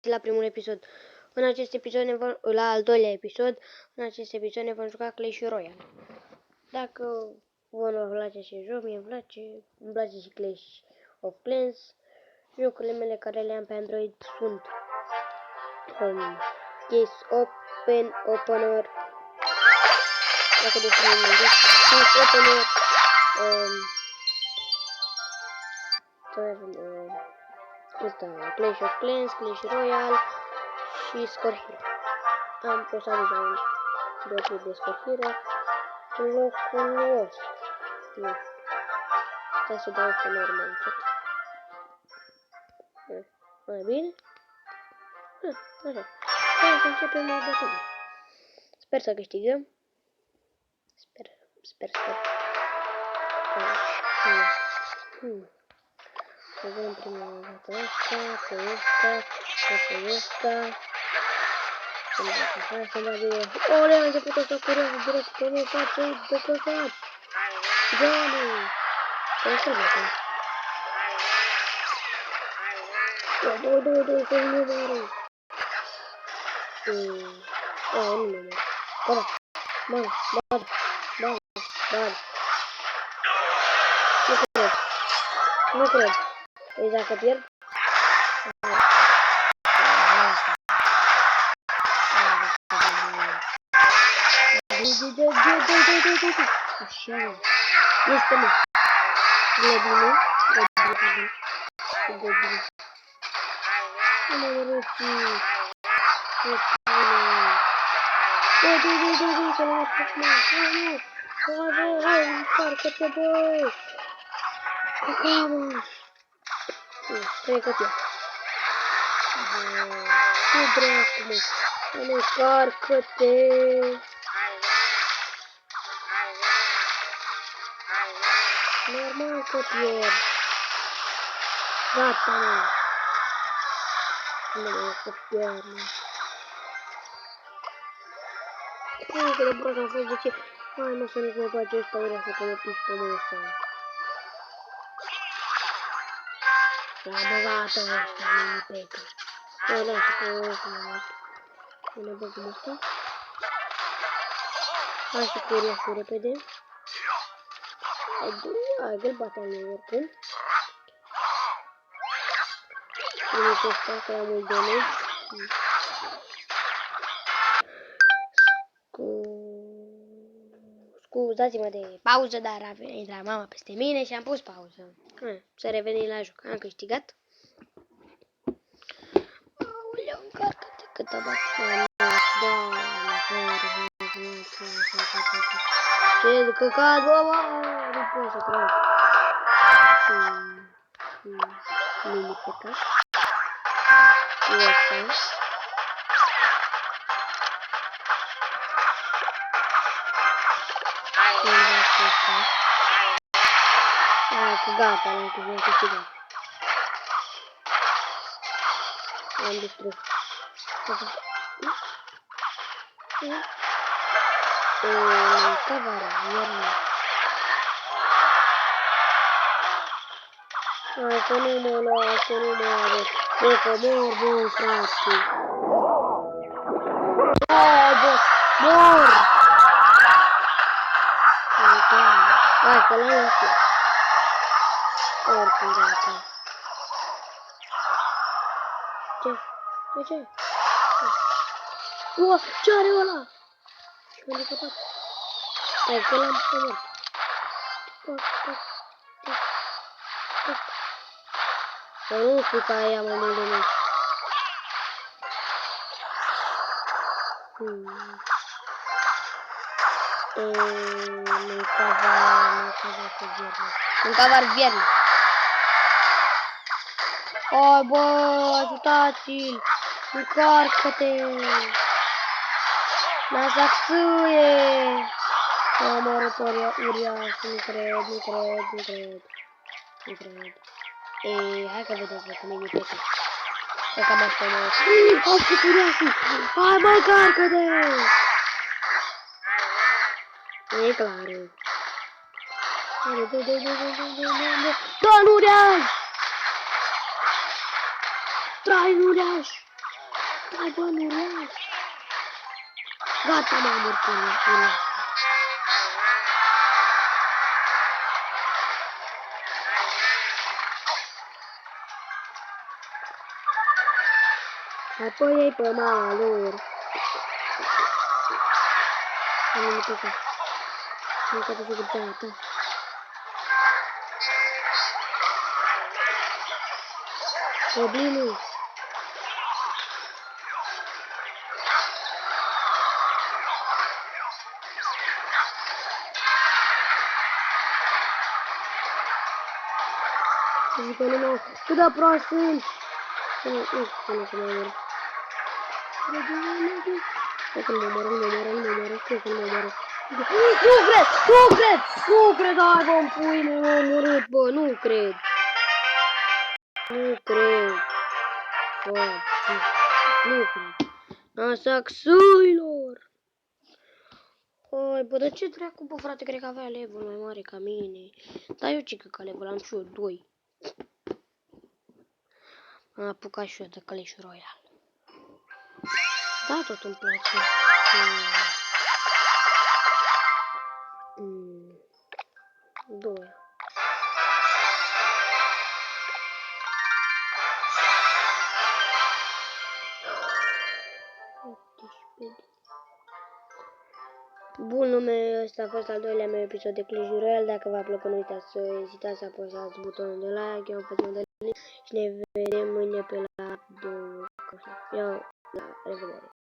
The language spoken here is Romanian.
la primul episod. În acest episod la al doilea episod, în acest episod ne vom juca Clash Royale. Dacă vă nu vă place acest joc, mie îmi place și Clash of Clans. Jocurile mele care le am pe Android sunt Case Opener, dacă descrie în engleză, Case Opener, Clash of Clans, Clash Royale și Score Hero. Am postat deja un videoclip de Score Hero în locul 8. Nu știu. Stai să dau pe normal încet. Mai bine? Așa. Hai să începem o bătălie. Sper să câștigăm. Sper. Să vedem prima dată asta, pe ăsta. Ole, a început așa curioasă direct pe mine, face de căcat. Doamne! Trebuie să vedem. Doi, să nu mă nu mă mor. Bă. Nu cred. Păi dacă pierd? Așa. Este mă. Globinu. Nu mă răci. Să l-am spus, mă. Hai, încarcă-te, bă. Cacamă. Pregătit. Ce dracu, mă. Încarcă-te. Normal că pierd. Gata, mă. Nu că pierd, mă. Hai că de broc am fost de ce. Hai, mă, să nu mai face ăsta, ureasă că mă piși pe mă ăsta. L-a băgat ăsta, mini-pecă. Hai, lasă că ăsta mă mult. Să ne băgăm ăsta. Hai și curioasă repede. Hai, că-l bate al meu oricum. Uite ăsta, că am mult damage. Scuzați-mă de pauză, dar a intrat mama peste mine și am pus pauză. Să revenim la joc. Am câștigat. Aoleu, încarcă-te cât a bat. Ce de căcat, bă, nu pot să cred. Mini pecat. Ăsta. Hai că gata, l-am câștigat. L-am distrus. Cavara, iarna. Hai că nu mă las, că nu mă arăt. Bă, că mor, bă, frate. Mor! Hai că l-am lăsat. Oricum gata. Ce? Ce are ăla? M-a decăpat. Hai că l-am mort. Să nu spui că aia mai mult de mult. Mâncava vierni. Hai bă, ajutați-l. Încarcă-te. Lasă axâie. Mă omorât uriaș. Nu cred. Ei, hai că vedeți cu mine pe ăsta. Hai că mă spune. Au fost uriașul. Hai bă, încarcă-te. E clar. Da, nu uriaș. Trai, nu uriaș. Hai, bă, nu las. Gata, m-am murit până. Apoi ei pe mama lor. Am venit pe acasă. Nu poate să găteaua ta. Problemul. Zic că nu mă... Cât de prost sunt! Nu că mă omor. Cred că mă omoră, cred că mă omoră. Nu cred, hai bă, în pui, m-am omorât, bă, nu cred. Bă, nu cred. Asaxuilor! Hai, bă, de ce dracu, bă, frate, cred că avea level mai mare ca mine. Dar eu ce că level am și eu 2. Am apucat și eu de Clash Royale. Da, tot îmi place. Doi. Bun, lume, ăsta a fost al doilea meu episod de Clash Royale. Dacă v-a plăcut, nu uitați să ezitați să apăsați butonul de like. Eu am fost Mădălin și ne vedem mâine pe la 2. La revedere!